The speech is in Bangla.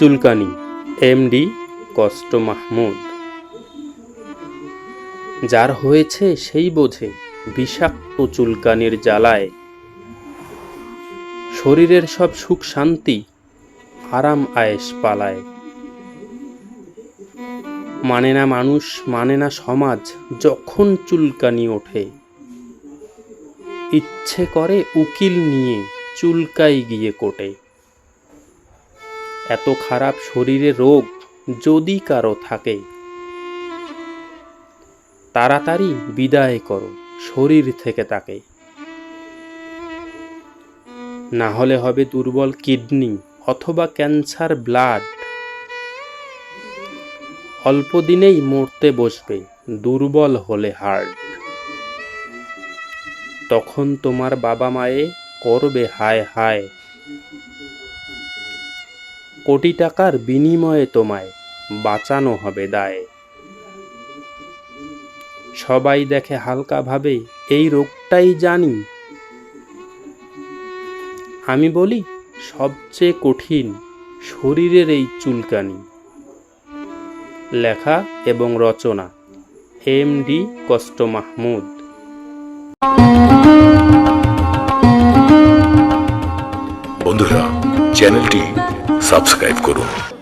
চুলকানি, এমডি কষ্ট মাহমুদ। যার হয়েছে সেই বোঝে বিষাক্ত চুলকানির জ্বালায়। শরীরের সব সুখ শান্তি আরাম আয়েশ পালায়। মানে না মানুষ, মানে না সমাজ, যখন চুলকানি ওঠে। ইচ্ছে করে উকিল নিয়ে চুলকাই গিয়ে কোটে। এত খারাপ শরীরে রোগ যদি কারো থাকে, তাড়াতাড়ি বিদায় করো শরীর থেকে তাকে। না হলে হবে দুর্বল কিডনি অথবা ক্যান্সার ব্লাড। অল্প দিনেই মরতে বসবে দুর্বল হলে হার্ট। তখন তোমার বাবা মায়ে করবে হায় হায়। কোটি টাকার বিনিময়ে তোমায় বাঁচানো হবে দায়। সবাই দেখে হালকা ভাবে এই রোগটাই জানি। আমি বলি সবচেয়ে কঠিন শরীরের এই চুলকানি। লেখা এবং রচনা এমডি কষ্ট মাহমুদ। বন্ধুরা, চ্যানেলটি সাবস্ক্রাইব করুন।